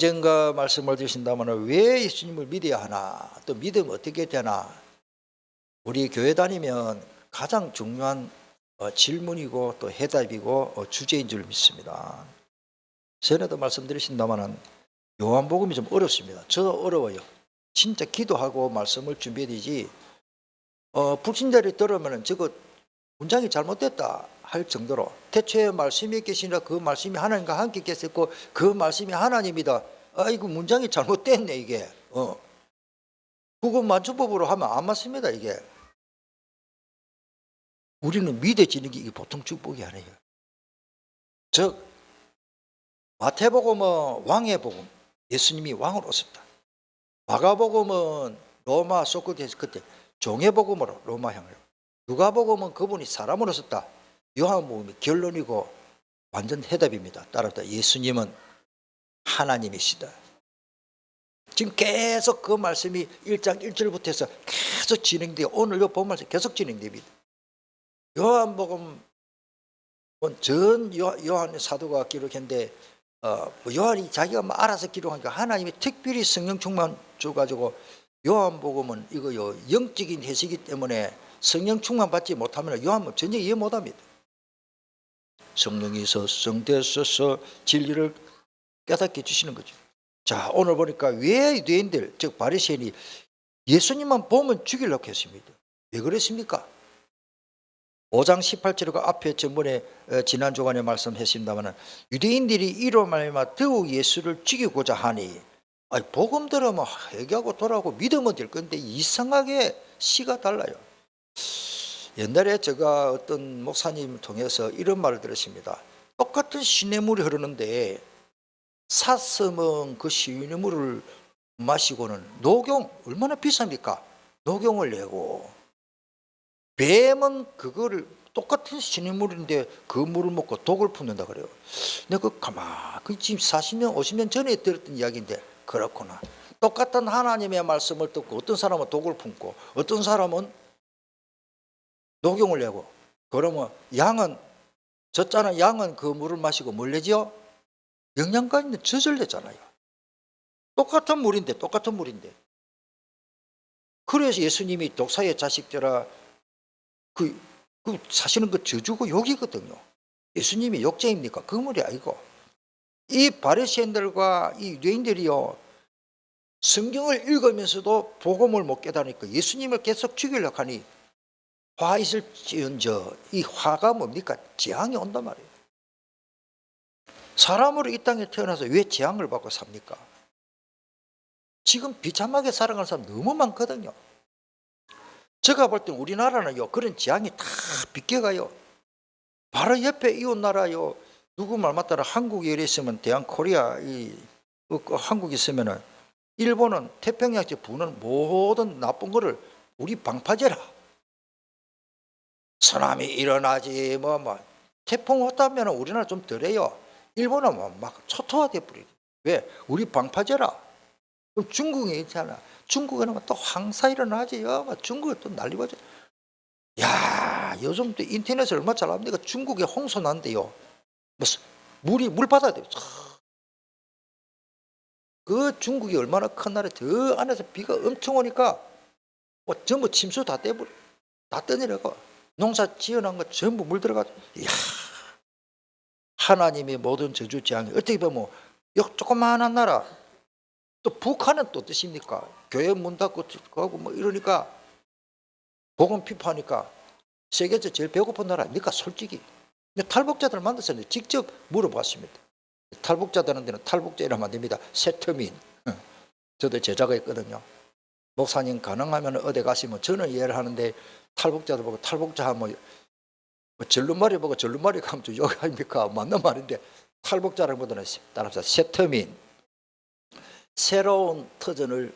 언젠가 말씀을 드신다면 왜 예수님을 믿어야 하나, 또 믿으면 어떻게 되나. 우리 교회 다니면 가장 중요한 질문이고 또 해답이고 주제인 줄 믿습니다. 전에도 말씀드리신다면 요한복음이 좀 어렵습니다. 저도 어려워요. 진짜 기도하고 말씀을 준비해야 되지, 불신자를 들으면 저거 문장이 잘못됐다 할 정도로, 태초에 말씀이 계시니라 그 말씀이 하나님과 함께 계셨고 그 말씀이 하나님이다. 이거 문장이 잘못됐네 이게. 그거 맞춤법으로 하면 안 맞습니다 이게. 우리는 믿어지는 게 이게 보통 축복이 아니에요. 즉 마태복음은 왕의 복음, 예수님이 왕으로 오셨다. 마가복음은 로마 소크라테스 그때 종의 복음으로 로마 향을, 누가복음은 그분이 사람으로 오셨다. 요한복음이 결론이고 완전 해답입니다. 따라서 예수님은 하나님이시다. 지금 계속 그 말씀이 1장 1절부터 해서 계속 진행되고 오늘 요 본 말씀 계속 진행됩니다. 요한복음 전 요한 사도가 기록했는데 요한이 자기가 알아서 기록하니까 하나님이 특별히 성령 충만 줘가지고, 요한복음은 이거요 영적인 해석이기 때문에 성령 충만 받지 못하면 요한복음 전혀 이해 못합니다. 성령이 성되셔서 진리를 깨닫게 해주시는 거죠. 자, 오늘 보니까 왜 유대인들 즉 바리새인이 예수님만 보면 죽이려고 했습니다. 왜 그랬습니까? 5장 18절과 앞에 전번에 지난 주간에 말씀했습니다만, 유대인들이 이로 말미암아 더욱 예수를 죽이고자 하니, 복음 들으면 회개하고 돌아오고 믿으면 될 건데 이상하게 시가 달라요. 옛날에 제가 어떤 목사님 통해서 이런 말을 들었습니다. 똑같은 시냇물이 흐르는데 사슴은 그 시냇물을 마시고는 녹용 얼마나 비쌉니까? 녹용을 내고, 뱀은 그거를 똑같은 시냇물인데 그 물을 먹고 독을 품는다 그래요. 내가 가만히 지금 40년 50년 전에 들었던 이야기인데 그렇구나. 똑같은 하나님의 말씀을 듣고 어떤 사람은 독을 품고 어떤 사람은 녹용을 내고, 그러면 양은 젖자는 양은 그 물을 마시고 뭘 내지요? 영양가 있는 젖을 내잖아요. 똑같은 물인데. 그래서 예수님이 독사의 자식들아, 그 사실은 그 저주고 욕이거든요. 예수님이 욕쟁입니까? 그 말이 아니고, 이 바리새인들과 이 유대인들이요 성경을 읽으면서도 복음을 못 깨달으니까 예수님을 계속 죽이려고 하니, 화 있을지언저, 이 화가 뭡니까? 재앙이 온단 말이에요. 사람으로 이 땅에 태어나서 왜 재앙을 받고 삽니까? 지금 비참하게 살아가는 사람 너무 많거든요. 제가 볼 땐 우리나라는요 그런 재앙이 다 비껴가요. 바로 옆에 이웃 나라요, 누구 말 맞다라 한국에 이랬으면 대한 코리아, 한국에 있으면은 일본은 태평양에 부는 모든 나쁜 거를 우리 방파제라. 쓰나미 일어나지 태풍 왔다면 우리나라 좀 덜해요. 일본은 막 초토화돼 버리지. 왜? 우리 방파제라. 그럼 중국에 있잖아. 중국에는 또 황사 일어나지. 중국에 또 난리 버져. 야, 요즘 또 인터넷에 얼마 잘 나옵니까? 중국에 홍수 난대요. 무슨 물 받아야 돼요. 그 중국이 얼마나 큰 나라에 저 안에서 비가 엄청 오니까 전부 침수 다 떼버려. 다 떠내려가. 농사 지어놓은 거 전부 물 들어가죠. 이야, 하나님의 모든 저주 재앙이 어떻게 보면 조그마한 나라, 또 북한은 또 뜻입니까? 교회 문 닫고 가고 이러니까 복음 피파하니까 세계에서 제일 배고픈 나라 아닙니까? 솔직히. 탈북자들 만나서 직접 물어봤습니다. 탈북자들한테는 탈북자 이러면 안 됩니다. 세터민. 저도 제자가 있거든요. 목사님 가능하면 어디 가시면 저는 이해를 하는데, 탈북자들 보고 탈북자 하면 절름말이 보고 절름말이 가면 좀 욕 아닙니까? 맞는 말인데, 탈북자라기보다는 따라서 세터민, 새로운 터전을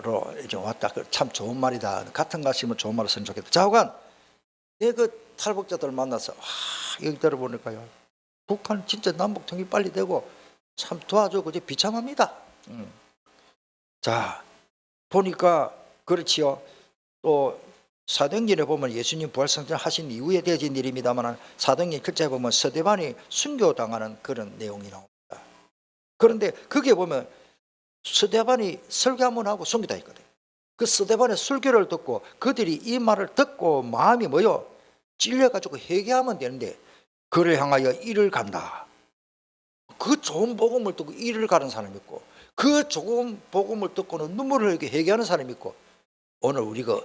로 이제 왔다. 참 좋은 말이다. 같은 가시면 좋은 말을 쓰면 좋겠다. 자오간, 그 탈북자들 만나서 여기 들어보니까요, 북한 진짜 남북 통일 빨리 되고 참 도와줘. 그저 비참합니다. 자, 보니까 그렇지요. 또 사도행전에 보면 예수님 부활승천 하신 이후에 되어진 일입니다만, 사도행전 1장에 보면 서대반이 순교당하는 그런 내용이 나옵니다. 그런데 그게 보면 스데반이 설교 한번 하고 숨기다 있거든. 그 스데반의 설교를 듣고 그들이 이 말을 듣고 마음이 뭐요? 찔려가지고 회개하면 되는데 그를 향하여 이를 간다. 그 좋은 복음을 듣고 이를 가는 사람이 있고 그 좋은 복음을 듣고는 눈물을 흘리게 회개하는 사람이 있고 오늘 우리가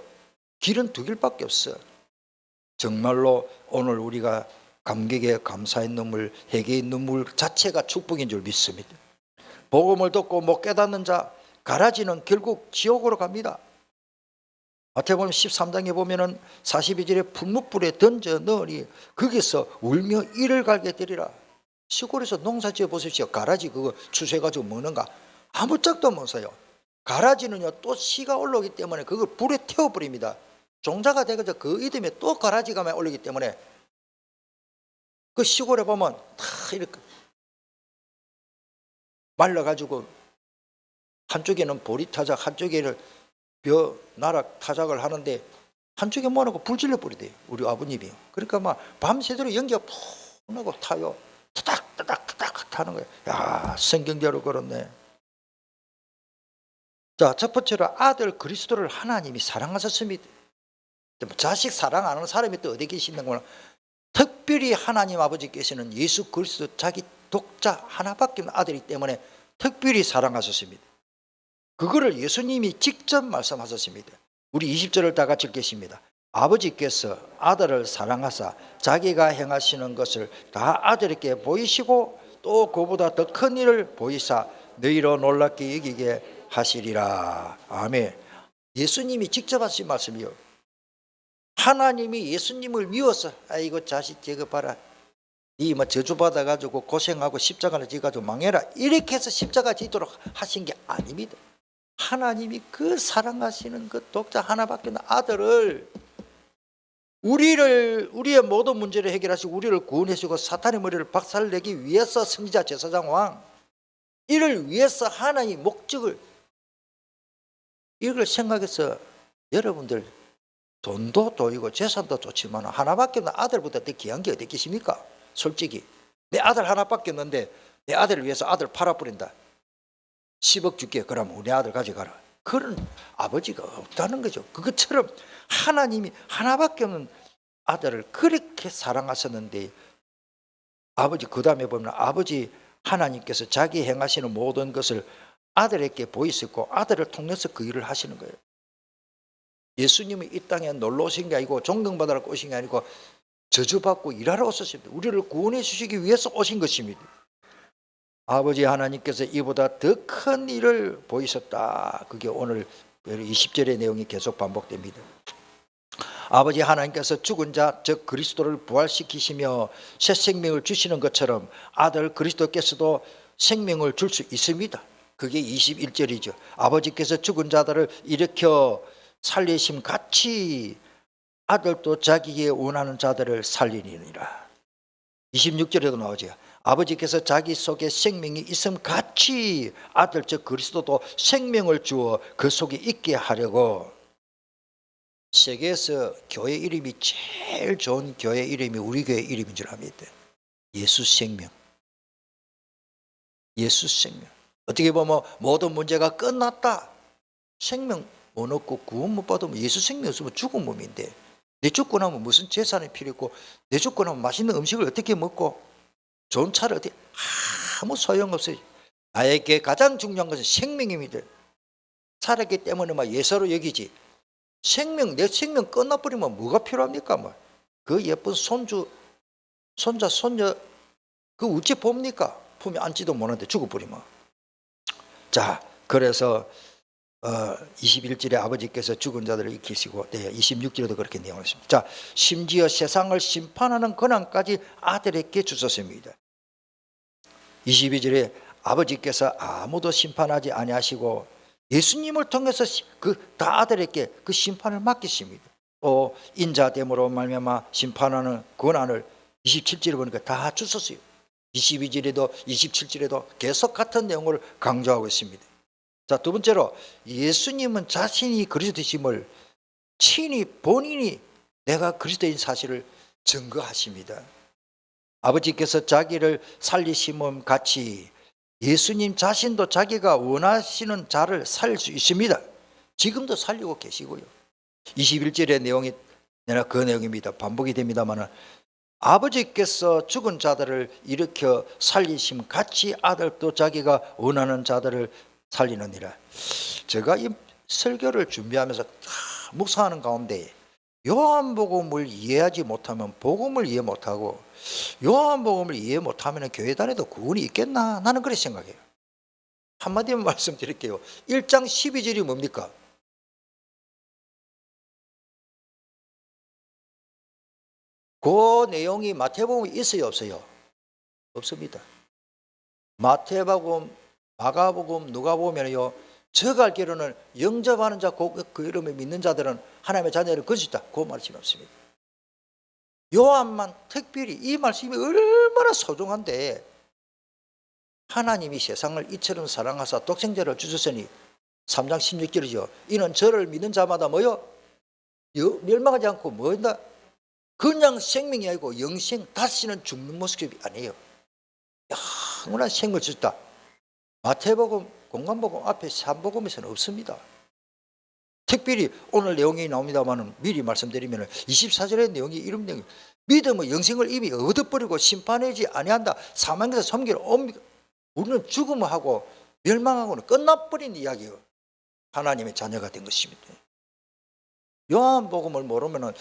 길은 두 길밖에 없어. 정말로 오늘 우리가 감격의 감사의 눈물, 회개의 눈물 자체가 축복인 줄 믿습니다. 복음을 듣고 못 깨닫는 자 가라지는 결국 지옥으로 갑니다. 마태복음 13장에 보면은 42절에 풀무불에 던져 넣으니 거기서 울며 이를 갈게 되리라. 시골에서 농사 지어 보십시오. 가라지 그거 추수해가지고 먹는가? 아무 짝도 못 사요. 가라지는요 또 씨가 올라오기 때문에 그걸 불에 태워버립니다. 종자가 돼가지고 그 이듬해 또 가라지가 올라오기 때문에 그 시골에 보면 다 이렇게 말라가지고 한쪽에는 보리 타작, 한쪽에는 벼 나락 타작을 하는데 한쪽에 뭐라고 불질러 버리대요. 우리 아버님이. 그러니까 막 밤새도록 연기가 푹나고 타요. 타닥타닥 타는 거예요. 야, 성경대로 그렇네. 자, 첫 번째로 아들 그리스도를 하나님이 사랑하셨습니다. 자식 사랑 안 하는 사람이 또 어디 계시는구나. 특별히 하나님 아버지께서는 예수 그리스도 자기 독자 하나밖에 없는 아들이기 때문에 특별히 사랑하셨습니다. 그거를 예수님이 직접 말씀하셨습니다. 우리 20절을 다 같이 읽겠습니다. 아버지께서 아들을 사랑하사 자기가 행하시는 것을 다 아들에게 보이시고 또 그보다 더 큰 일을 보이사 너희로 놀랍게 여기게 하시리라. 아멘. 예수님이 직접 하신 말씀이요. 하나님이 예수님을 미워서 아이고 자식 저거 봐라. 이 뭐 저주받아가지고 고생하고 십자가를 지가지고 망해라. 이렇게 해서 십자가 지도록 하신 게 아닙니다. 하나님이 그 사랑하시는 그 독자 하나밖에 없는 아들을 우리의 모든 문제를 해결하시고 우리를 구원해주고 사탄의 머리를 박살내기 위해서 선지자 제사장 왕 이를 위해서 하나님의 목적을 이걸 생각해서 여러분들 돈도 도이고 재산도 좋지만 하나밖에 없는 아들보다 더 귀한 게 어디 계십니까? 솔직히 내 아들 하나밖에 없는데 내 아들을 위해서 아들 팔아버린다. 10억 줄게. 그럼 우리 아들 가져가라. 그런 아버지가 없다는 거죠. 그것처럼 하나님이 하나밖에 없는 아들을 그렇게 사랑하셨는데 아버지 그 다음에 보면 아버지 하나님께서 자기 행하시는 모든 것을 아들에게 보이시고 아들을 통해서 그 일을 하시는 거예요. 예수님이 이 땅에 놀러 오신 게 아니고 존경받으러 오신 게 아니고 저주받고 일하러 오셨습니다. 우리를 구원해 주시기 위해서 오신 것입니다. 아버지 하나님께서 이보다 더 큰 일을 보이셨다. 그게 오늘 20절의 내용이 계속 반복됩니다. 아버지 하나님께서 죽은 자 즉 그리스도를 부활시키시며 새 생명을 주시는 것처럼 아들 그리스도께서도 생명을 줄 수 있습니다. 그게 21절이죠. 아버지께서 죽은 자들을 일으켜 살리심 같이 아들도 자기의 원하는 자들을 살리니라. 26절에도 나오죠. 아버지께서 자기 속에 생명이 있음 같이 아들 즉 그리스도도 생명을 주어 그 속에 있게 하려고. 세계에서 교회 이름이 제일 좋은 교회 이름이 우리 교회 이름인 줄 압니다. 예수 생명. 예수 생명. 어떻게 보면 모든 문제가 끝났다. 생명 못 얻고 구원 못 받으면 예수 생명 없으면 죽은 몸인데 내 죽고 나면 무슨 재산이 필요 있고 내 죽고 나면 맛있는 음식을 어떻게 먹고 좋은 차를 어떻게 아무 소용없어요. 나에게 가장 중요한 것은 생명입니다. 살았기 때문에 막 예사로 여기지. 내 생명 끝나버리면 뭐가 필요합니까? 그 예쁜 손주, 손자, 손녀 그 어찌 봅니까? 품에 앉지도 못하는데 죽어버리면. 자, 그래서 21절에 아버지께서 죽은 자들을 익히시고 26절에도 그렇게 내용을 했습니다. 자, 심지어 세상을 심판하는 권한까지 아들에게 주셨습니다. 22절에 아버지께서 아무도 심판하지 아니하시고 예수님을 통해서 그 다 아들에게 그 심판을 맡기십니다. 또 인자됨으로 말미암아 심판하는 권한을 27절에 보니까 다 주셨어요. 22절에도 27절에도 계속 같은 내용을 강조하고 있습니다. 자, 두 번째로 예수님은 자신이 그리스도이심을 친히 본인이 내가 그리스도인 사실을 증거하십니다. 아버지께서 자기를 살리심은 같이 예수님 자신도 자기가 원하시는 자를 살릴 수 있습니다. 지금도 살리고 계시고요. 21절의 내용이 그 내용입니다. 반복이 됩니다만 아버지께서 죽은 자들을 일으켜 살리심 같이 아들도 자기가 원하는 자들을 살리느니라. 제가 이 설교를 준비하면서 묵상하는 가운데 요한복음을 이해하지 못하면 복음을 이해 못하고 요한복음을 이해 못하면 교회 다녀도 구원이 있겠나? 나는 그렇게 생각해요. 한마디만 말씀드릴게요. 1장 12절이 뭡니까? 그 내용이 마태복음에 있어요, 없어요? 없습니다. 마태복음, 마가복음, 누가복음에는요, 제가 알기로는 영접하는 자, 그 이름을 믿는 자들은 하나님의 자녀를 거짓다. 그 말씀이 없습니다. 요한만 특별히 이 말씀이 얼마나 소중한데, 하나님이 세상을 이처럼 사랑하사 독생자를 주셨으니 3장 16절이죠. 이는 저를 믿는 자마다 뭐요? 멸망하지 않고 뭐다? 그냥 생명이 아니고 영생, 다시는 죽는 모습이 아니에요. 영원한 생을 주셨다. 마태복음, 공관복음 앞에 삼복음에서는 없습니다. 특별히 오늘 내용이 나옵니다만 미리 말씀드리면 24절의 내용이 이런 내용이에요. 믿음은 영생을 이미 얻어버리고 심판하지 아니한다. 사망에서 섬기러 옵니까? 우리는 죽음하고 멸망하고는 끝나버린 이야기예요. 하나님의 자녀가 된 것입니다. 요한복음을 모르면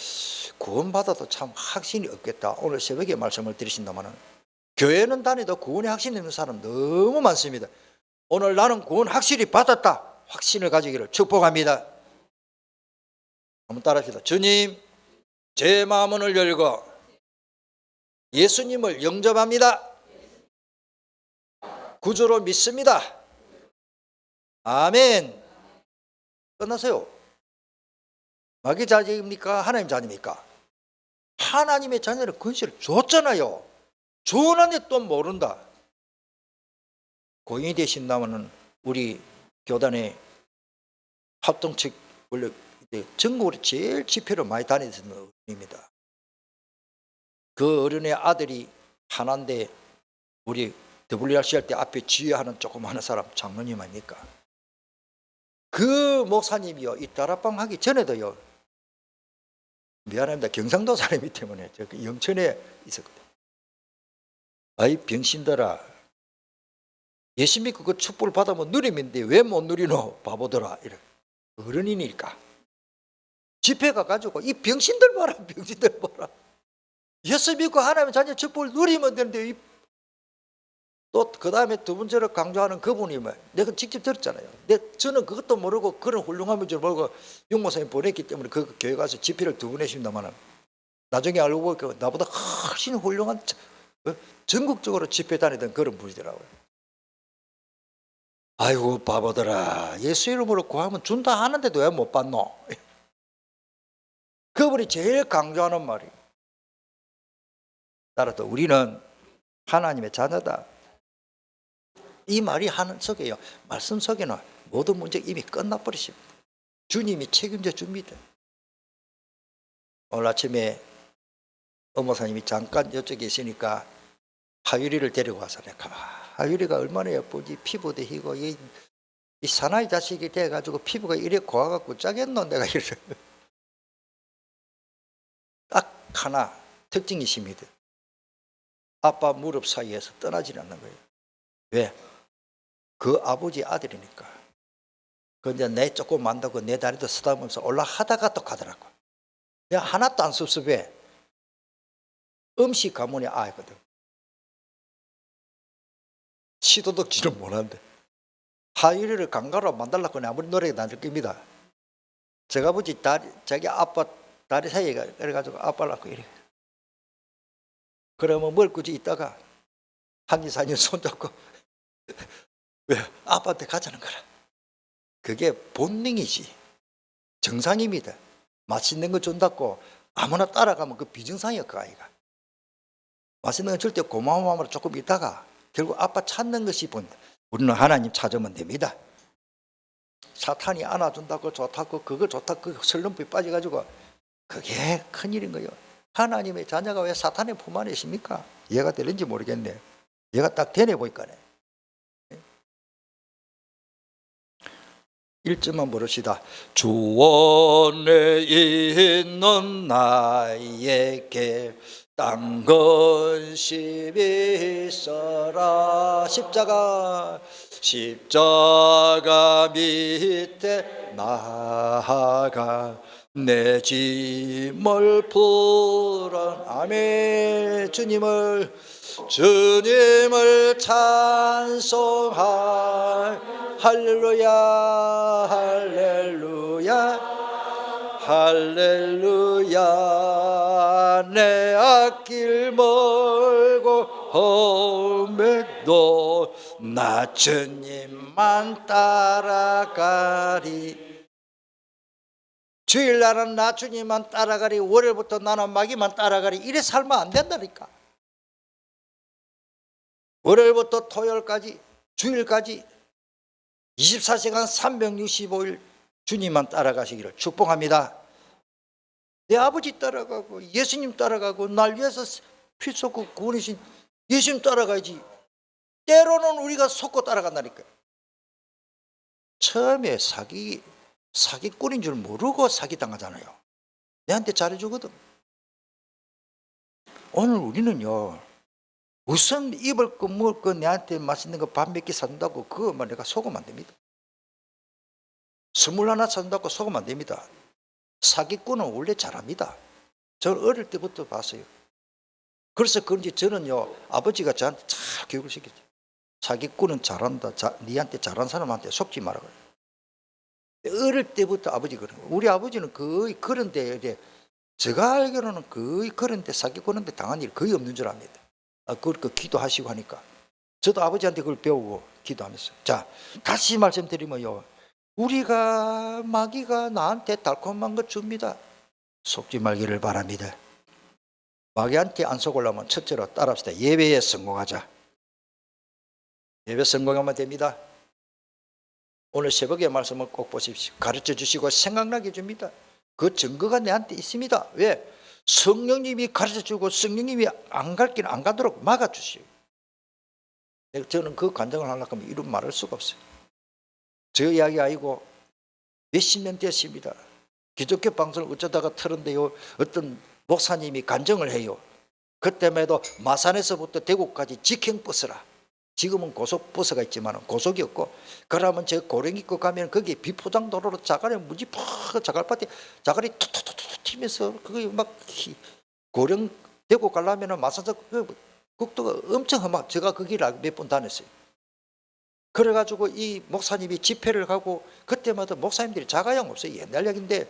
구원받아도 참 확신이 없겠다. 오늘 새벽에 말씀을 드리신다면 교회는 다니도 구원에 확신이 있는 사람 너무 많습니다. 오늘 나는 구원 확실히 받았다. 확신을 가지기를 축복합니다. 한번 따라합시다. 주님, 제 마음을 열고 예수님을 영접합니다. 구주로 믿습니다. 아멘. 끝났어요. 마귀 자녀입니까? 하나님 자녀입니까? 하나님의 자녀는 권세를 줬잖아요. 주는데 또 모른다. 고인이 되신다면 우리 교단의 합동측 원래 전국으로 제일 집회를 많이 다니던 어른입니다. 그 어른의 아들이 하나인데 우리 WRC 할 때 앞에 지휘하는 조그마한 사람 장로님 아닙니까? 그 목사님이요, 이 다락방 하기 전에도요, 미안합니다, 경상도 사람이기 때문에 저 영천에 있었거든요. 아이 병신들아, 예수 믿고 그 축복을 받으면 누리면데 왜 못 누리노? 바보들아. 이래. 어른이니까 집회 가가지고 이 병신들 봐라, 병신들 봐라. 예수 믿고 하나님의 자녀 축복을 누리면 되는데 또 그 다음에 두 번째로 강조하는 그분이 내가 직접 들었잖아요. 저는 그것도 모르고 그런 훌륭함인 줄 모르고 육목사님 보냈기 때문에 그 교회 가서 집회를 두 번 했습니다만 나중에 알고 보니까 나보다 훨씬 훌륭한 전국적으로 집회 다니던 그런 분이더라고요. 아이고 바보들아, 예수 이름으로 구하면 준다 하는데도 왜 못 받노? 그분이 제일 강조하는 말이, 따라서 우리는 하나님의 자녀다. 이 말이 하는 속에요, 말씀 속에는 모든 문제가 이미 끝나버리십니다. 주님이 책임져 줍니다. 오늘 아침에 어머사님이 잠깐 이쪽에 있으니까 하유리를 데리고 와서 내가 하유리가 얼마나 예쁜지 피부도 희고 이 사나이 자식이 돼가지고 피부가 이래 고와갖고 짜겠노 내가 이래. 딱 하나 특징이 있습니다. 아빠 무릎 사이에서 떠나질 않는 거예요. 왜? 그 아버지 아들이니까. 근데 내 조금 만다고 내 다리도 쓰다보면서 올라가다가 또 가더라고. 내가 하나도 안 섭섭해. 음식 가문의 아이거든. 시도덕지는 못하는데 하유리를 강가로 만들려고 아무리 노래가 안 될 겁니다. 제가 아버지 자기 아빠 다리 사이에 그래가지고 아빠를 낳고 이래. 그러면 뭘 굳이 있다가 한 2, 4년 손잡고 왜? 아빠한테 가자는 거라. 그게 본능이지. 정상입니다. 맛있는 거 준다고 아무나 따라가면 그 비정상이야, 그 아이가. 맛있는 거 줄 때 고마운 마음으로 조금 있다가 결국 아빠 찾는 것이 본다. 우리는 하나님 찾으면 됩니다. 사탄이 안아준다고 좋다고 그거 좋다고 그 설렁부에 빠져가지고 그게 큰일인 거예요. 하나님의 자녀가 왜 사탄의 품 안에 있습니까? 얘가 되는지 모르겠네. 얘가 딱 되네 보니까네. 1절만 부릅시다. 주원에 있는 나에게 딴 것이 있어라. 십자가 밑에 나아가 내 짐을 풀어. 아멘. 주님을 찬송할. 할렐루야 할렐루야 할렐루야. 내 앞길 멀고 험해도 나 주님만 따라가리. 주일날은 나 주님만 따라가리, 월요일부터 나는 마귀만 따라가리, 이래 살면 안 된다니까. 월요일부터 토요일까지, 주일까지 24시간 365일 주님만 따라가시기를 축복합니다. 내 아버지 따라가고 예수님 따라가고 날 위해서 피 쏟고 구원이신 예수님 따라가야지. 때로는 우리가 속고 따라간다니까요. 처음에 사기꾼인 줄 모르고 사기당하잖아요. 내한테 잘해주거든. 오늘 우리는요, 우선 입을 거 먹을 거 내한테 맛있는 거 밥 몇 개 사준다고 그것만 내가 속으면 안 됩니다. 선물 하나 사준다고 속으면 안 됩니다. 사기꾼은 원래 잘합니다. 저는 어릴 때부터 봤어요. 그래서 그런지 저는요, 아버지가 저한테 잘 교육을 시켰죠. 사기꾼은 잘한다. 니한테 잘한 사람한테 속지 말라 그래요. 어릴 때부터 아버지 그런 거예요. 우리 아버지는 거의 그런데, 이제 제가 알기로는 거의 그런데 사기꾼한테 당한 일 거의 없는 줄 압니다. 그렇게 기도하시고 하니까 저도 아버지한테 그걸 배우고 기도하면서. 자, 다시 말씀드리면요, 우리가 마귀가 나한테 달콤한 거 줍니다. 속지 말기를 바랍니다. 마귀한테 안 속으려면 첫째로 따라합시다. 예배에 성공하자. 예배 성공하면 됩니다. 오늘 새벽의 말씀을 꼭 보십시오. 가르쳐 주시고 생각나게 해줍니다. 그 증거가 내한테 있습니다. 왜? 성령님이 가르쳐 주고 성령님이 안 갈 길은 안 가도록 막아주시오. 저는 그 간증을 하려고 하면 이런 말할 수가 없어요. 저 이야기 아니고 몇십 년 됐습니다. 기독교 방송을 어쩌다가 틀었는데요, 어떤 목사님이 간증을 해요. 그때마다 마산에서부터 대구까지 직행버스라. 지금은 고속버스가 있지만 고속이 없고, 그러면 저 고령 입고 가면 거기 비포장 도로로 자갈에 무지 팍 자갈밭에 자갈이 툭툭툭툭 튀면서 그거 막 고령 대구 가려면 마산서 국도가 엄청 험하고 제가 그 길을 몇 번 다녔어요. 그래가지고 이 목사님이 집회를 가고 그때마다 목사님들이 자가용 없어요. 옛날 얘기인데,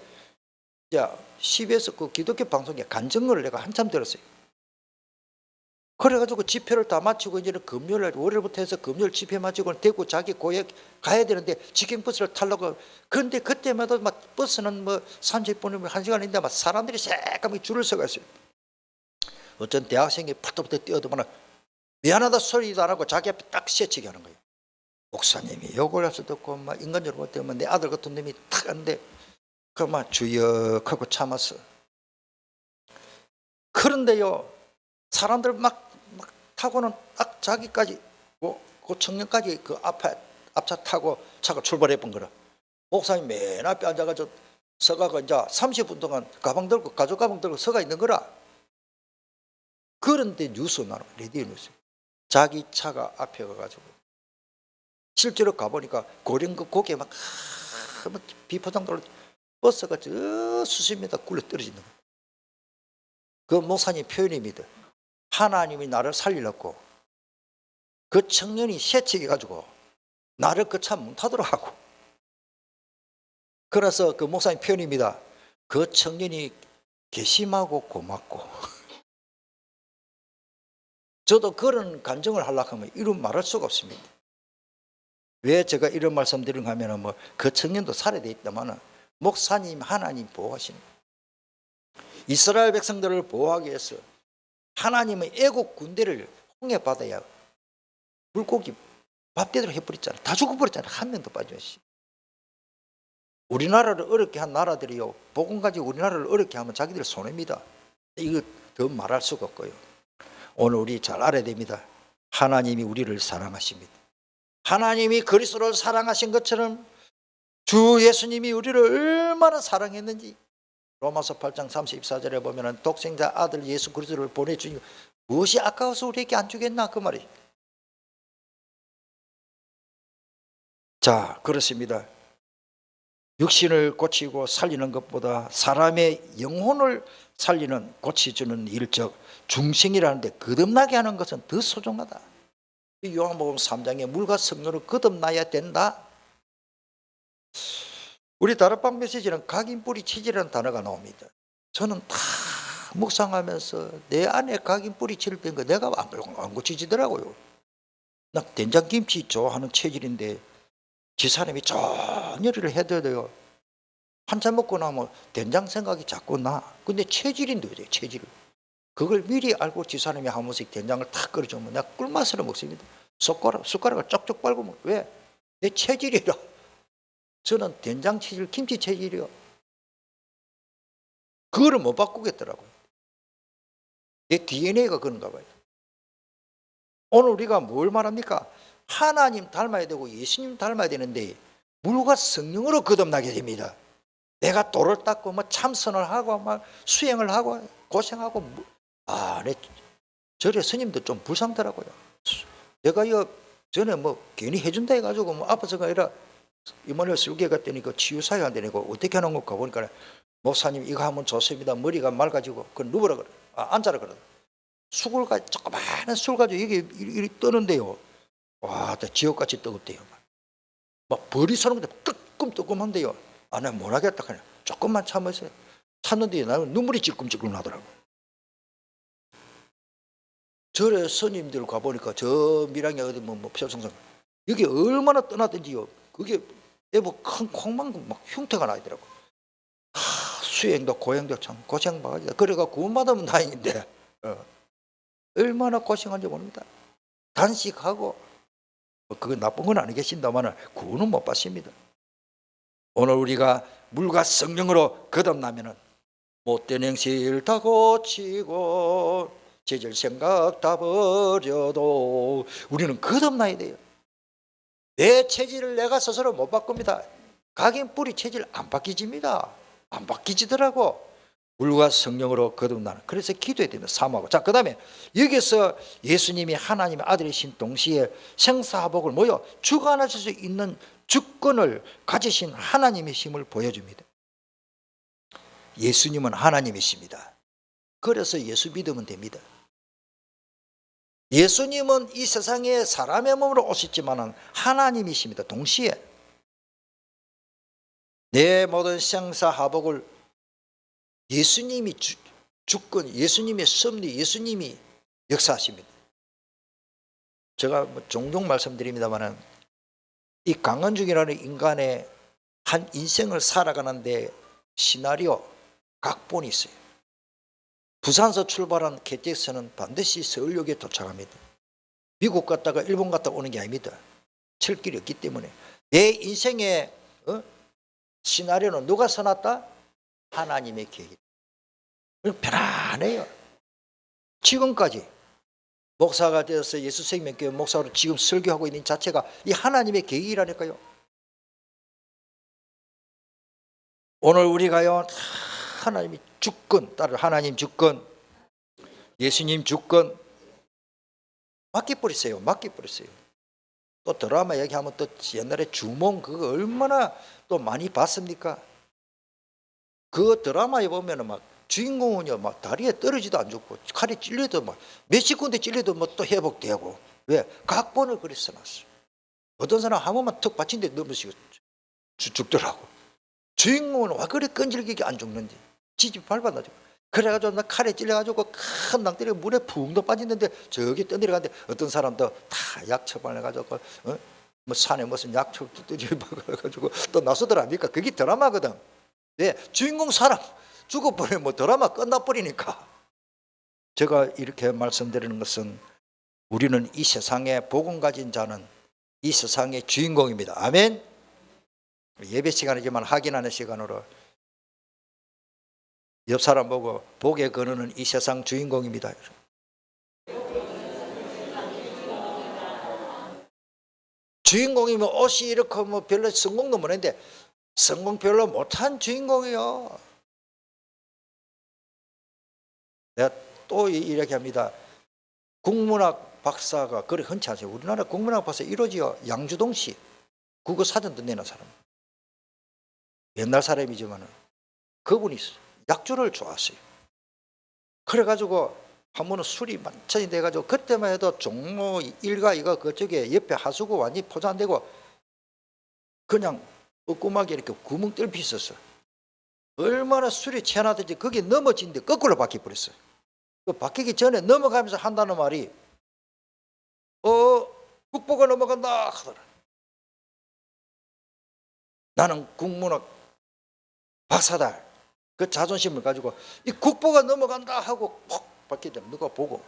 자, CBS 그 기독교 방송에 간증을 내가 한참 들었어요. 그래가지고 집회를 다 마치고 이제는 금요일, 월요일부터 해서 금요일 집회 마치고 대구 자기 고향 가야 되는데 직행버스를 타려고. 그런데 그때마다 막 버스는 뭐 30분이면 1시간인데 막 사람들이 새까맣게 줄을 서가 있어요. 어떤 대학생이 푸떡푸떡 뛰어들면 미안하다 소리도 안 하고 자기 앞에 딱 세치게 하는 거예요. 목사님이 욕을 할 수도 없고 막 인간적으로 못 되면 내 아들 같은 놈이 탁 하는데 그만 주역하고 참았어. 그런데요, 사람들 막 타고는 딱 자기까지 그 청년까지 그 앞차 타고 차가 출발해 본 거라. 목사님 맨 앞에 앉아가지고 서가고 이제 30분 동안 가방 들고 가죽 가방 들고 서가 있는 거라. 그런데 뉴스 나와, 레디오 뉴스. 자기 차가 앞에 가가지고 실제로 가보니까 고령 그 고개 막 비포장도로 버스가 저 수십 미터 굴러 떨어지는 거예요. 그 목사님 표현입니다. 하나님이 나를 살리려고 그 청년이 새치기가지고 나를 그 차 문 타도록 하고. 그래서 그 목사님 표현입니다. 그 청년이 괘씸하고 고맙고. 저도 그런 간증을 하려고 하면 이런 말할 수가 없습니다. 왜 제가 이런 말씀 드리는가 하면 뭐 그 청년도 살해되어 있다면 목사님 하나님 보호하시는 거예요. 이스라엘 백성들을 보호하기 위해서 하나님의 애국 군대를 홍해바다에 물고기 밥대대로 해버렸잖아요. 다 죽어버렸잖아요. 한 명도 빠져있어요. 우리나라를 어렵게 한 나라들이요, 복음 가지고 우리나라를 어렵게 하면 자기들 손해입니다. 이거 더 말할 수가 없고요. 오늘 우리 잘 알아야 됩니다. 하나님이 우리를 사랑하십니다. 하나님이 그리스도를 사랑하신 것처럼 주 예수님이 우리를 얼마나 사랑했는지 로마서 8장 34절에 보면 독생자 아들 예수 그리스도를 보내주니 무엇이 아까워서 우리에게 안 주겠나 그 말이. 자, 그렇습니다. 육신을 고치고 살리는 것보다 사람의 영혼을 살리는 고치주는 일적 중생이라는데 거듭나게 하는 것은 더 소중하다. 요한복음 3장에 물과 성령으로 거듭나야 된다. 우리 다락방 메시지는 각인뿌리 체질이라는 단어가 나옵니다. 저는 다 묵상하면서 내 안에 각인뿌리 체질 된 거 내가 안 고치지더라고요. 나 된장김치 좋아하는 체질인데 지사람이 전 요리를 해도 한참 먹고 나면 된장 생각이 자꾸 나. 근데 체질인데 왜 체질. 그걸 미리 알고 지사람이 한 번씩 된장을 탁 끓여주면 내가 꿀맛으로 먹습니다. 숟가락을 쪽쪽 빨고 먹. 왜? 내 체질이라. 저는 된장 체질, 김치 체질이요. 그거를 못 바꾸겠더라고요. 내 DNA가 그런가 봐요. 오늘 우리가 뭘 말합니까? 하나님 닮아야 되고 예수님 닮아야 되는데 물과 성령으로 거듭나게 됩니다. 내가 돌을 닦고 뭐 참선을 하고 막 수행을 하고 고생하고 내 절에 스님도 좀 불쌍더라고요. 내가 전에 뭐 괜히 해준다 해가지고 뭐 아파서가 아니라 이번에 설교 갔더니 치유사회 안 되니까 어떻게 하는 거 보니까 목사님 이거 하면 좋습니다. 머리가 맑아지고 그 누구라 그래? 앉아라 그래. 조그마한 술 가지고 이게 뜨는데요. 와, 지옥같이 뜨겁대요. 막 벌이 서는 건데 뜨끔뜨끔한데요. 내가 못 하겠다. 그냥 조금만 참으세요. 참는데 나는 눈물이 찔끔찔끔 나더라고. 절에 스님들 가보니까 저 밀양에 어디 뭐 표성산 여기 얼마나 떠났던지요. 그게 큰 콩만 막 흉터가 나더라고. 수행도 고행도 참 고생받아야 그래가 구원받으면 다행인데 얼마나 고생한지 모릅니다. 단식하고 그거 나쁜 건 아니겠습니다만 구원은 못 받습니다. 오늘 우리가 물과 성령으로 거듭나면은 못된 행실 다 고치고 제절 생각 다 버려도 우리는 거듭나야 돼요. 내 체질을 내가 스스로 못 바꿉니다. 각인 뿌리 체질 안 바뀌집니다. 안 바뀌지더라고. 물과 성령으로 거듭나는. 그래서 기도해야 됩니다. 사모하고. 자, 그 다음에 여기서 예수님이 하나님의 아들이신 동시에 생사화복을 주관하실 수 있는 주권을 가지신 하나님의 힘을 보여줍니다. 예수님은 하나님이십니다. 그래서 예수 믿으면 됩니다. 예수님은 이 세상에 사람의 몸으로 오셨지만 하나님이십니다. 동시에 내 모든 생사화복을 예수님이 주권, 예수님의 섭리, 예수님이 역사하십니다. 제가 종종 말씀드립니다만 이 강은중이라는 인간의 한 인생을 살아가는데 시나리오, 각본이 있어요. 부산서 출발한 KTX는 반드시 서울역에 도착합니다. 미국 갔다가 일본 갔다 오는 게 아닙니다. 철길이 없기 때문에 내 인생의 시나리오는 누가 써놨다? 하나님의 계획. 편안해요. 지금까지 목사가 되어서 예수생명교회 목사로 지금 설교하고 있는 자체가 이 하나님의 계획이라니까요. 오늘 우리가요 하나님이 주권 따를 하나님 주권, 예수님 주권 맡겨버리세요. 맡겨버리세요. 또 드라마 얘기하면 또 옛날에 주몽 그거 얼마나 또 많이 봤습니까? 그 드라마에 보면은 막 주인공은요 막 다리에 떨어지도 안 죽고 칼에 찔려도 막 몇십 군데 찔려도 뭐 또 회복되고. 왜? 각본을 그리 써놨어요. 어떤 사람 한 번만 턱 받친 데 넘어지고 죽더라고. 주인공은 와 그리 끈질기게 안 죽는지 지지 밟아가지고 그래가지고 나 칼에 찔려가지고 큰 낭떠러지가 물에 푹 빠졌는데 저기 떠내려가는데 어떤 사람도 다 약 처방해가지고 뭐 산에 무슨 약초 떠들어가지고 또 나서더랍니까? 그게 드라마거든. 네, 주인공 사람 죽어버리면 뭐 드라마 끝나버리니까. 제가 이렇게 말씀드리는 것은 우리는 이 세상에 복음 가진 자는 이 세상의 주인공입니다. 아멘. 예배 시간이지만 확인하는 시간으로 옆 사람 보고 복의 근원은 이 세상 주인공입니다. 주인공이면 옷이 이렇게 뭐 별로 성공도 못했는데 성공 별로 못한 주인공이요. 내가 또 이렇게 합니다. 국문학 박사가 그래 흔치 않아요. 우리나라 국문학 박사 1호지요. 양주동 씨. 국어 사전도 내는 사람. 옛날 사람이지만은 그분이 약주를 좋아했어요. 그래가지고 한 번은 술이 만천이 돼가지고 그때만 해도 종로 일가 이거 그쪽에 옆에 하수구 완전히 포장되고 그냥 끄꾸하게 이렇게 구멍 뚫려 있었어. 얼마나 술이 취하든지 거기 넘어진데 거꾸로 바뀌어버렸어요. 그 바뀌기 전에 넘어가면서 한다는 말이 국보가 넘어간다 하더라. 나는 국문학 박사다. 그 자존심을 가지고 이 국보가 넘어간다 하고 퍽 바뀌더라. 누가 보고.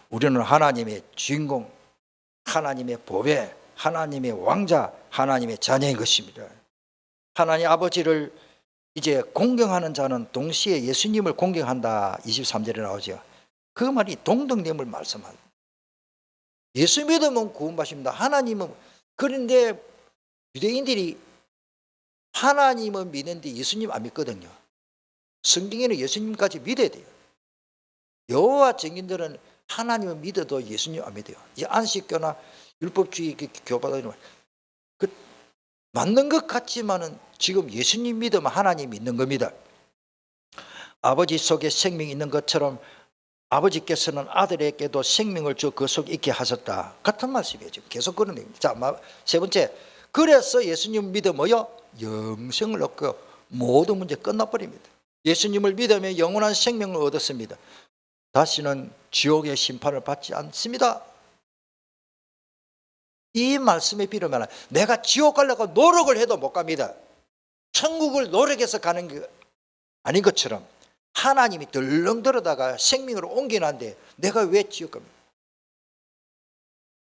우리는 하나님의 주인공, 하나님의 보배, 하나님의 왕자, 하나님의 자녀인 것입니다. 하나님 아버지를 이제 공경하는 자는 동시에 예수님을 공경한다. 23절에 나오죠. 그 말이 동등됨을 말씀합니다. 예수 믿으면 구원받습니다. 하나님은. 그런데 유대인들이 하나님은 믿는데 예수님 안 믿거든요. 성경에는 예수님까지 믿어야 돼요. 여호와 증인들은 하나님을 믿어도 예수님 안 믿어요. 이 안식교나 율법주의 교파들은 그 맞는 것 같지만은 지금 예수님 믿으면 하나님 믿는 겁니다. 아버지 속에 생명이 있는 것처럼 아버지께서는 아들에게도 생명을 주 그 속에 있게 하셨다. 같은 말씀이에요. 지금 계속 그런 얘기입니다. 자, 세 번째. 그래서 예수님 믿으면요 영생을 얻고 모든 문제 끝나버립니다. 예수님을 믿으면 영원한 생명을 얻었습니다. 다시는 지옥의 심판을 받지 않습니다. 이 말씀에 비르면 내가 지옥 가려고 노력을 해도 못 갑니다. 천국을 노력해서 가는 게 아닌 것처럼 하나님이 덜렁들어다가 생명으로 옮겨놨는데 내가 왜 지옥 갑니까?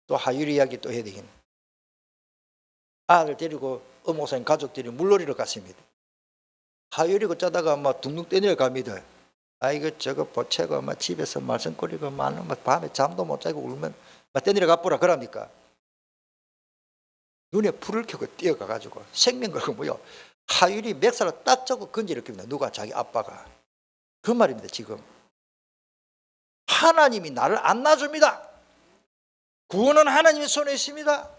또 하율 이야기 또 해야 되겠네. 아들 데리고 목사님 가족들이 물놀이를 갔습니다. 하율이 어쩌다가 막 둥둥 떠내려 갑니다. 아이고 저거 보채고 막 집에서 말썽거리고 막 밤에 잠도 못 자고 울면 막 떠내려 가보라 그럽니까? 눈에 불을 켜고 뛰어가가지고 생명 걸고 뭐요? 하율이 맥살을 딱 잡고 건지럽힙니다. 누가? 자기 아빠가. 그 말입니다. 지금 하나님이 나를 안 놔줍니다. 구원은 하나님의 손에 있습니다.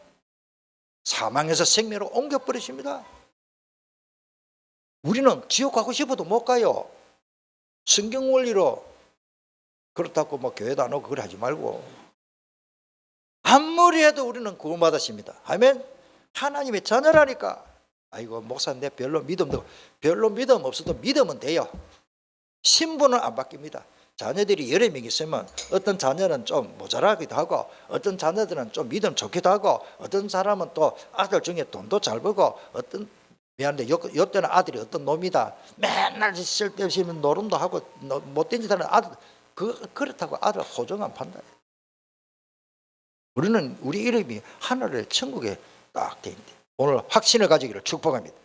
사망에서 생명으로 옮겨버리십니다. 우리는 지옥 가고 싶어도 못 가요. 성경 원리로. 그렇다고 뭐 교회도 안 오고 그래 하지 말고 아무리 해도 우리는 구원받으십니다. 아멘. 하나님의 자녀라니까. 아이고 목사님 내 별로 믿음 없어도 믿으면 돼요. 신분은 안 바뀝니다. 자녀들이 여러 명 있으면 어떤 자녀는 좀 모자라기도 하고 어떤 자녀들은 좀 믿음 좋기도 하고 어떤 사람은 또 아들 중에 돈도 잘 벌고 어떤 미안한데 요때는 아들이 어떤 놈이다. 맨날 쓸데없이 노름도 하고 못된 짓 하는 아들 그렇다고 아들 호정 안 판다. 우리는 우리 이름이 하늘의 천국에 딱 돼 있는데 오늘 확신을 가지기를 축복합니다.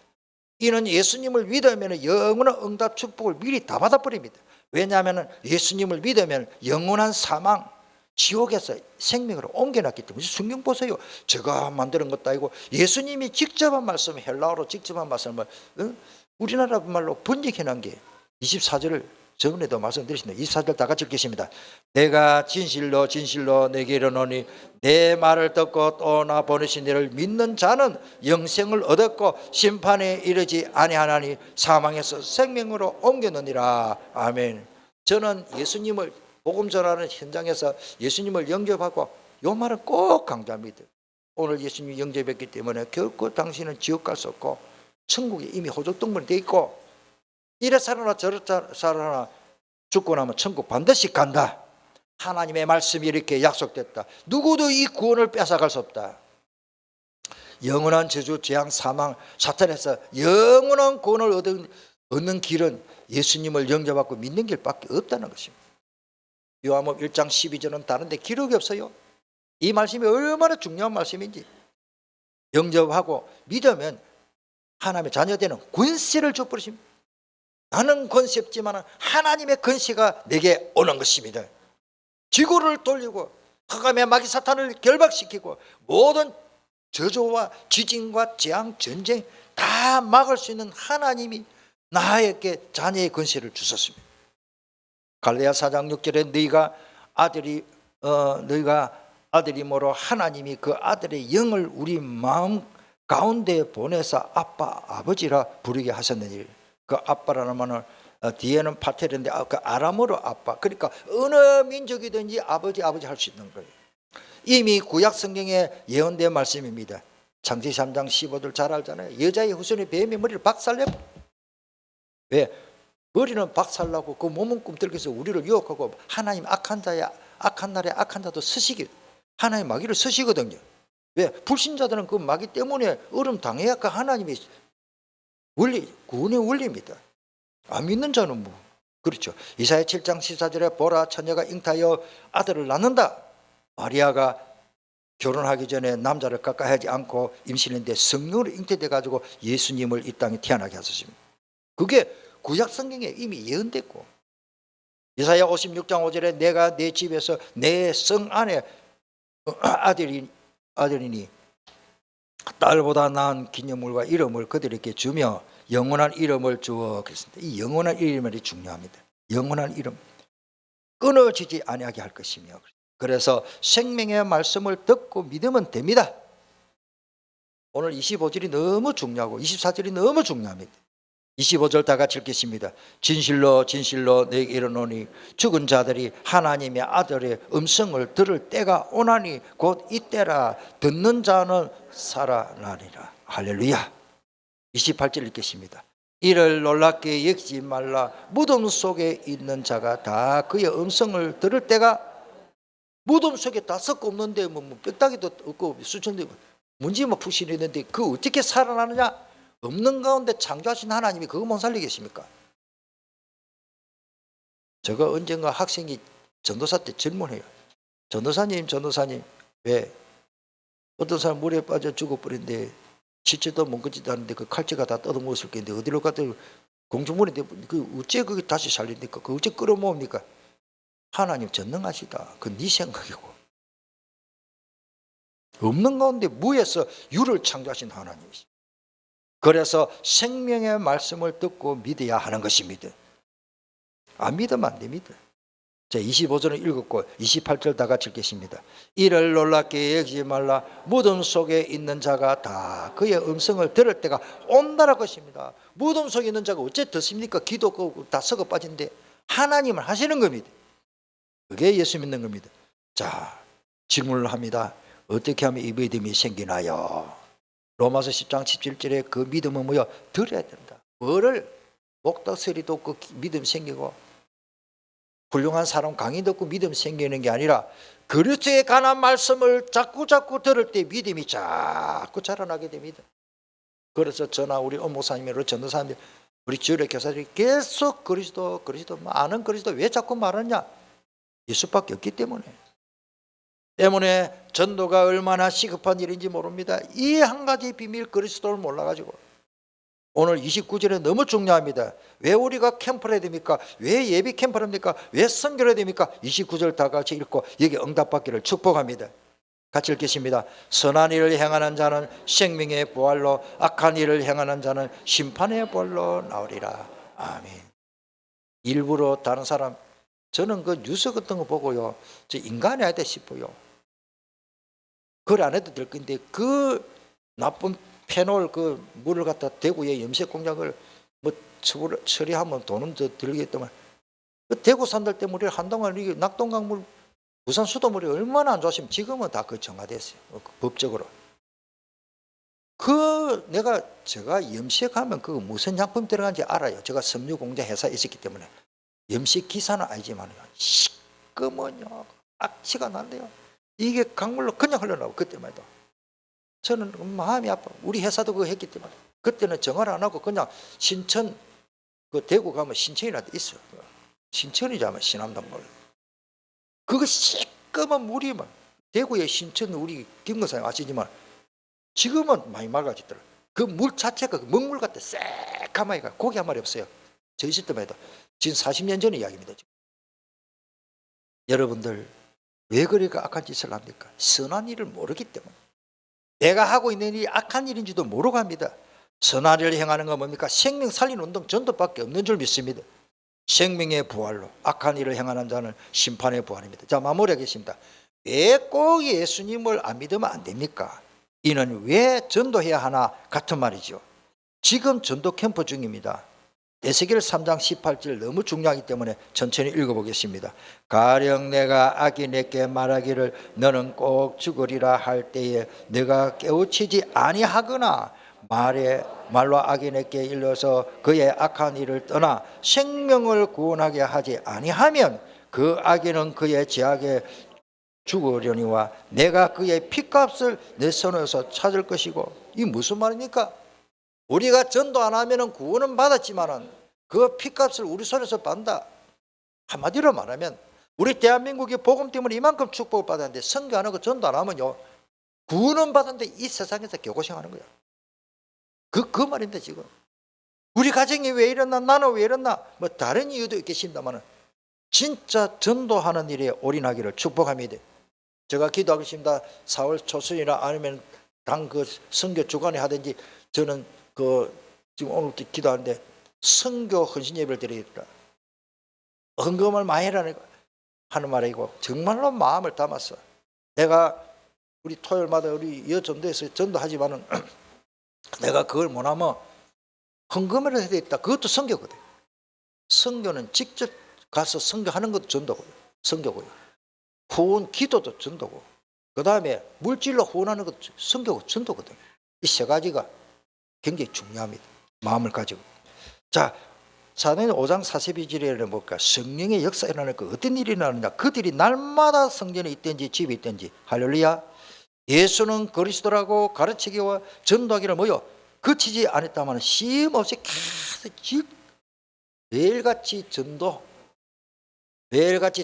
이는 예수님을 믿으면 영원한 응답 축복을 미리 다 받아버립니다. 왜냐하면 예수님을 믿으면 영원한 사망, 지옥에서 생명으로 옮겨놨기 때문에. 성경 보세요. 제가 만드는 것도 아니고 예수님이 직접 한 말씀, 헬라어로 직접 한 말씀을 우리나라 말로 번역해놓은 게 24절을 저번에도 말씀드렸습니다. 24절 다 같이 읽겠습니다. 내가 진실로 진실로 내게 이르노니 내 말을 듣고 또 나 보내신 이를 믿는 자는 영생을 얻었고 심판에 이르지 아니하나니 사망에서 생명으로 옮겼느니라. 아멘. 저는 예수님을 복음 전하는 현장에서 예수님을 영접하고 이 말은 꼭 강조합니다. 오늘 예수님이 영접했기 때문에 결코 당신은 지옥 갈 수 없고 천국에 이미 호적동물이 돼 있고 이래 살아나 저래 살아나 죽고 나면 천국 반드시 간다. 하나님의 말씀이 이렇게 약속됐다. 누구도 이 구원을 뺏어갈 수 없다. 영원한 저주, 재앙, 사망, 사탄에서 영원한 구원을 얻는 길은 예수님을 영접하고 믿는 길밖에 없다는 것입니다. 요한복음 1장 12절은 다른데 기록이 없어요. 이 말씀이 얼마나 중요한 말씀인지. 영접하고 믿으면 하나님의 자녀되는 권세를 줘버리십니다. 나는 권세 없지만 하나님의 권세가 내게 오는 것입니다. 지구를 돌리고 흑암의 마귀 사탄을 결박시키고 모든 저주와 지진과 재앙, 전쟁 다 다 막을 수 있는 하나님이 나에게 자녀의 권세를 주셨습니다. 갈라디아 4장 6절에 너희가 아들이므로 하나님이 그 아들의 영을 우리 마음 가운데 보내서 아빠 아버지라 부르게 하셨느니, 그 아빠라는 말은 뒤에는 파텔인데 그 아람어로 아빠, 그러니까 어느 민족이든지 아버지 할 수 있는 거예요. 이미 구약 성경에 예언된 말씀입니다. 창세기 3장 15절 잘 알잖아요. 여자의 후손이 뱀의 머리를 박살내. 왜? 머리는 박살나고 그 몸은 꿈틀겨서 우리를 유혹하고, 하나님 악한 날에 악한 자도 쓰시기, 하나님 마귀를 쓰시거든요. 왜? 불신자들은 그 마귀 때문에 얼음 당해야 그 하나님이 구원의 원리입니다. 안 믿는 자는 뭐 그렇죠. 이사야 7장 14절에 보라, 처녀가 잉타하여 아들을 낳는다. 마리아가 결혼하기 전에 남자를 가까이 하지 않고 임신했는데 성령으로 잉태돼 가지고 예수님을 이 땅에 태어나게 하셨습니다. 그게 구약 성경에 이미 예언됐고, 이사야 56장 5절에 내가 내 집에서 내 성 안에 아들이니 딸보다 나은 기념물과 이름을 그들에게 주며 영원한 이름을 주어 그랬습니다. 이 영원한 이름이 중요합니다. 영원한 이름, 끊어지지 아니하게 할 것이며, 그래서 생명의 말씀을 듣고 믿으면 됩니다. 오늘 25절이 너무 중요하고 24절이 너무 중요합니다. 25절 다 같이 읽겠습니다. 진실로 진실로 너에게 이르노니 죽은 자들이 하나님의 아들의 음성을 들을 때가 오나니 곧 이때라. 듣는 자는 살아나리라. 할렐루야. 28절 읽겠습니다. 이를 놀랍게 여기지 말라. 무덤 속에 있는 자가 다 그의 음성을 들을 때가, 무덤 속에 다 썩고 없는데 뭐 뼈다귀도 없고 수천도 문제 뭐 푸신이 있는데 그 어떻게 살아나느냐? 없는 가운데 창조하신 하나님이 그거 못 살리겠습니까? 제가 언젠가 학생이 전도사 때 질문해요. 전도사님 왜 어떤 사람 물에 빠져 죽어버린데 시체도 멍거지도 않는데 그 칼찌가 다 뜯어먹었을 텐데 어디로 갔다 공중물인데 그 어째 그게 다시 살립니까? 그 어째 끌어모읍니까? 하나님 전능하시다. 그 네 생각이고, 없는 가운데 무에서 유를 창조하신 하나님이시. 그래서 생명의 말씀을 듣고 믿어야 하는 것입니다. 안 믿으면 안 됩니다. 자, 25절은 읽었고 28절 다 같이 읽겠습니다. 이를 놀랍게 여기지 말라. 무덤 속에 있는 자가 다 그의 음성을 들을 때가 온다라는 것입니다. 무덤 속에 있는 자가 어째 듣습니까? 기도 다 썩어 빠진데 하나님을 하시는 겁니다. 그게 예수 믿는 겁니다. 자, 질문을 합니다. 어떻게 하면 이 믿음이 생기나요? 로마서 10장 17절에 그 믿음은 뭐요? 들어야 된다. 뭐를 목닥소리도 없고 믿음 생기고, 훌륭한 사람 강의 듣고 믿음 생기는 게 아니라 그리스도에 관한 말씀을 자꾸 들을 때 믿음이 자꾸 자라나게 됩니다. 그래서 저나 우리 엄목사님이나 전도사님들, 우리 주일의 교사들이 계속 그리스도 아는 그리스도 왜 자꾸 말하냐? 예수밖에 없기 때문에 전도가 얼마나 시급한 일인지 모릅니다. 이 한 가지 비밀 그리스도를 몰라가지고. 오늘 29절에 너무 중요합니다. 왜 우리가 캠프를 해야 됩니까? 왜 예비 캠프를 합니까? 왜 선교를 해야 됩니까? 29절 다 같이 읽고 여기 응답받기를 축복합니다. 같이 읽겠습니다. 선한 일을 행하는 자는 생명의 부활로, 악한 일을 행하는 자는 심판의 부활로 나오리라. 아멘. 일부러 다른 사람, 저는 그 뉴스 같은 거 보고요, 저 인간이 아니다 싶어요. 그걸 안 해도 될 건데 그 나쁜 페놀 그 물을 갖다 대구의 염색 공장을 뭐 처리하면 돈은 더 들겠더만, 그 대구 산들 때문에 한동안 이게 낙동강물, 부산 수돗물이 얼마나 안 좋았으면 지금은 다 그 정화됐어요. 법적으로. 제가 염색하면 그 무슨 약품 들어간지 알아요. 제가 섬유 공장 회사에 있었기 때문에. 염색 기사는 아니지만요, 시꺼먼요, 악취가 난대요. 이게 강물로 그냥 흘러나오고, 그때만 해도 저는 마음이 아파. 우리 회사도 그거 했기 때문에. 그때는 정화를 안 하고 그냥 신천, 그 대구 가면 신천이라도 있어요. 신천이지 아마 신암단 물. 그거 시꺼먼 물이 막, 대구의 신천 우리 김건사님 아시지만 지금은 많이 맑아지더라. 그 물 자체가 먹물 같아. 새까마귀가 고기 한 마리 없어요. 저 있을 때만 해도. 지금 40년 전의 이야기입니다. 지금. 여러분들 왜 그렇게 악한 짓을 합니까? 선한 일을 모르기 때문에. 내가 하고 있는 일이 악한 일인지도 모르고 합니다. 선한 일을 행하는 건 뭡니까? 생명 살리는 운동 전도밖에 없는 줄 믿습니다. 생명의 부활로 악한 일을 행하는 자는 심판의 부활입니다. 자, 마무리하겠습니다. 왜 꼭 예수님을 안 믿으면 안 됩니까? 이는 왜 전도해야 하나 같은 말이죠. 지금 전도 캠프 중입니다. 에스겔 3장 18절 너무 중요하기 때문에 천천히 읽어보겠습니다. 가령 내가 악인에게 말하기를 너는 꼭 죽으리라 할 때에 내가 깨우치지 아니하거나 말로 악인에게 일러서 그의 악한 일을 떠나 생명을 구원하게 하지 아니하면 그 악인은 그의 죄악에 죽으려니와 내가 그의 핏값을 내 손에서 찾을 것이고. 이 무슨 말입니까? 우리가 전도 안 하면 구원은 받았지만은 그 핏값을 우리 손에서 받는다. 한마디로 말하면 우리 대한민국이 복음 때문에 이만큼 축복을 받았는데 선교 안 하고 전도 안 하면요 구원은 받았는데 이 세상에서 개고생하는 거야. 그 말인데 지금 우리 가정이 왜 이랬나, 나는 왜 이랬나, 뭐 다른 이유도 있겠습니다만은 진짜 전도하는 일에 올인하기를 축복합니다. 제가 기도하겠습니다. 4월 초순이나 아니면 당 그 선교 주간에 하든지 저는 지금 오늘부터 기도하는데 선교 헌신 예배를 드리겠다. 헌금을 많이 해라는 하는 말이고 정말로 마음을 담았어. 내가 우리 토요일마다 우리 여전도에서 전도하지만은 내가 그걸 못하면 헌금을 해야 되겠다. 그것도 선교거든. 선교는 직접 가서 선교하는 것도 전도고요. 선교고요. 후원 기도도 전도고 그 다음에 물질로 후원하는 것도 선교고 전도거든. 이 세 가지가 굉장히 중요합니다. 마음을 가지고. 자, 사도행전 5장 42절에는 뭘까? 성령의 역사 일어나는 그 어떤 일이 일어나느냐? 그들이 날마다 성전에 있든지 집에 있든지 할렐루야. 예수는 그리스도라고 가르치기와 전도하기를 뭐요? 그치지 않았다만 쉼 없이 계속 매일같이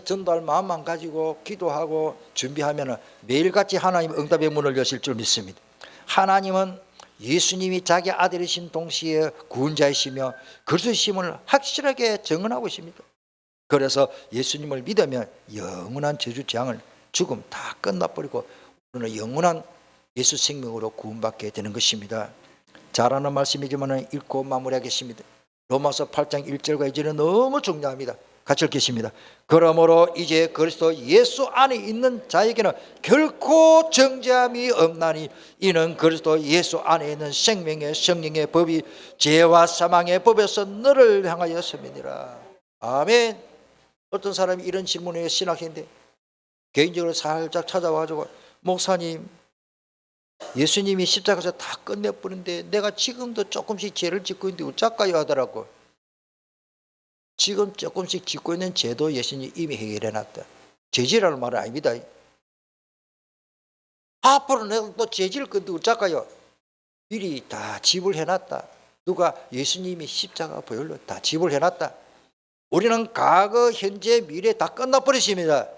전도할 마음만 가지고 기도하고 준비하면 매일같이 하나님 응답의 문을 여실 줄 믿습니다. 하나님은 예수님이 자기 아들이신 동시에 구원자이시며 그리스도이심을 확실하게 증언하고 있습니다. 그래서 예수님을 믿으면 영원한 저주 재앙을 죽음 다 끝나버리고 우리는 영원한 예수 생명으로 구원받게 되는 것입니다. 잘하는 말씀이지만 읽고 마무리하겠습니다. 로마서 8장 1절과 2절은 너무 중요합니다. 같이 읽겠습니다. 그러므로 이제 그리스도 예수 안에 있는 자에게는 결코 정죄함이 없나니 이는 그리스도 예수 안에 있는 생명의 성령의 법이 죄와 사망의 법에서 너를 향하였음이니라. 아멘. 어떤 사람이 이런 질문을 신학생인데 개인적으로 살짝 찾아와가지고 목사님 예수님이 십자가에서 다 끝내버린데 내가 지금도 조금씩 죄를 짓고 있는데 어쩔까요 하더라고. 지금 조금씩 짓고 있는 죄도 예수님이 이미 해결해놨다. 죄지라는 말은 아닙니다. 앞으로 내가 또 죄질 건데 어쩔까요? 미리 다 지불해놨다. 누가? 예수님이 십자가 보혈로 다 지불해놨다. 우리는 과거, 현재, 미래 다 끝나버리십니다.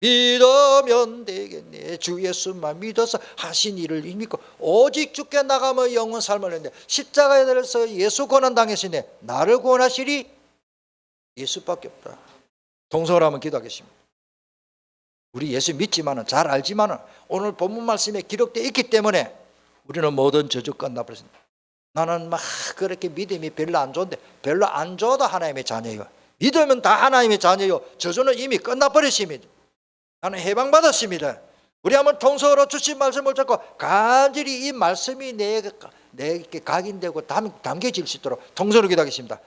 믿으면 되겠네. 주 예수만 믿어서 하신 일을 믿고 오직 주께 나가면 영원 삶을 했는데 십자가에 달려서 예수 고난 당했으니 나를 구원하시리 예수밖에 없다. 동성으로 한번 기도하겠습니다. 우리 예수 믿지만은 잘 알지만은 오늘 본문 말씀에 기록되어 있기 때문에 우리는 모든 저주 끝나버렸습니다. 나는 막 그렇게 믿음이 별로 안 좋은데 별로 안 좋아도 하나님의 자녀예요. 믿으면 다 하나님의 자녀예요. 저주는 이미 끝나버렸습니다. 나는 해방받았습니다. 우리 한번 통성으로 주신 말씀을 잡고 간절히 이 말씀이 내게 각인되고 담겨질 수 있도록 통성으로 기도하겠습니다.